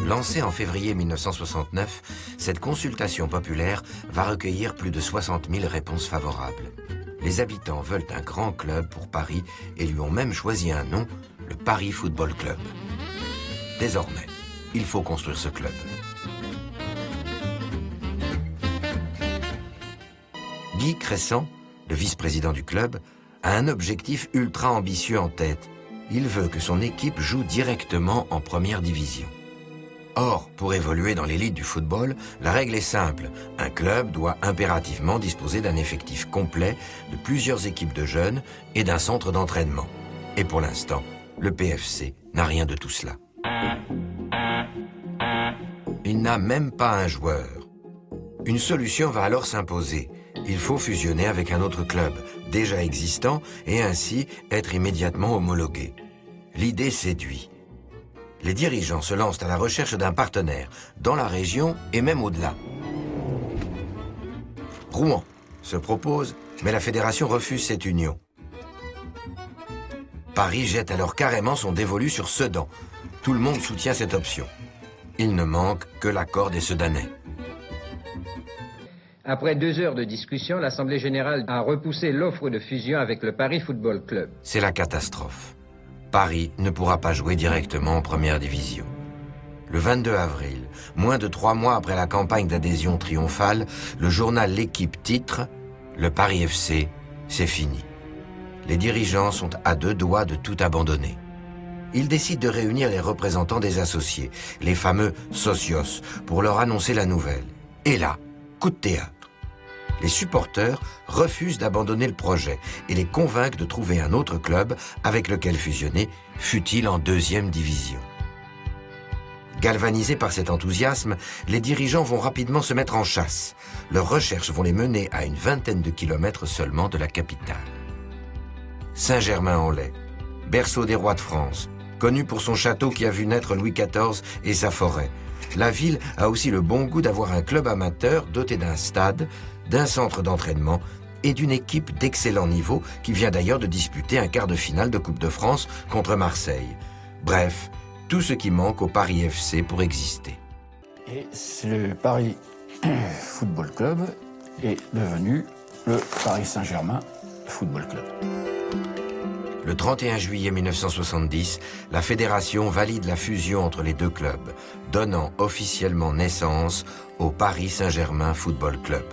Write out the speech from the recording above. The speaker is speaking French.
Lancée en février 1969, cette consultation populaire va recueillir plus de 60 000 réponses favorables. Les habitants veulent un grand club pour Paris et lui ont même choisi un nom, le Paris Football Club. Désormais, il faut construire ce club. Guy Crescent, le vice-président du club, a un objectif ultra ambitieux en tête. Il veut que son équipe joue directement en première division. Or, pour évoluer dans l'élite du football, la règle est simple. Un club doit impérativement disposer d'un effectif complet, de plusieurs équipes de jeunes et d'un centre d'entraînement. Et pour l'instant, le PFC n'a rien de tout cela. Il n'a même pas un joueur. Une solution va alors s'imposer. Il faut fusionner avec un autre club, déjà existant, et ainsi être immédiatement homologué. L'idée séduit. Les dirigeants se lancent à la recherche d'un partenaire, dans la région et même au-delà. Rouen se propose, mais la fédération refuse cette union. Paris jette alors carrément son dévolu sur Sedan. Tout le monde soutient cette option. Il ne manque que l'accord des Sedanais. Après 2 heures de discussion, l'Assemblée générale a repoussé l'offre de fusion avec le Paris Football Club. C'est la catastrophe. Paris ne pourra pas jouer directement en première division. Le 22 avril, moins de 3 mois après la campagne d'adhésion triomphale, le journal L'Équipe titre « Le Paris FC, c'est fini ». Les dirigeants sont à 2 doigts de tout abandonner. Ils décident de réunir les représentants des associés, les fameux socios, pour leur annoncer la nouvelle. Et là, coup de théâtre. Les supporters refusent d'abandonner le projet et les convainquent de trouver un autre club avec lequel fusionner, fût-il en 2e division. Galvanisés par cet enthousiasme, les dirigeants vont rapidement se mettre en chasse. Leurs recherches vont les mener à une vingtaine de kilomètres seulement de la capitale. Saint-Germain-en-Laye, berceau des rois de France, connu pour son château qui a vu naître Louis XIV et sa forêt. La ville a aussi le bon goût d'avoir un club amateur doté d'un stade, d'un centre d'entraînement et d'une équipe d'excellent niveau qui vient d'ailleurs de disputer un quart de finale de Coupe de France contre Marseille. Bref, tout ce qui manque au Paris FC pour exister. Et le Paris Football Club est devenu le Paris Saint-Germain Football Club. Le 31 juillet 1970, la fédération valide la fusion entre les 2 clubs, donnant officiellement naissance au Paris Saint-Germain Football Club.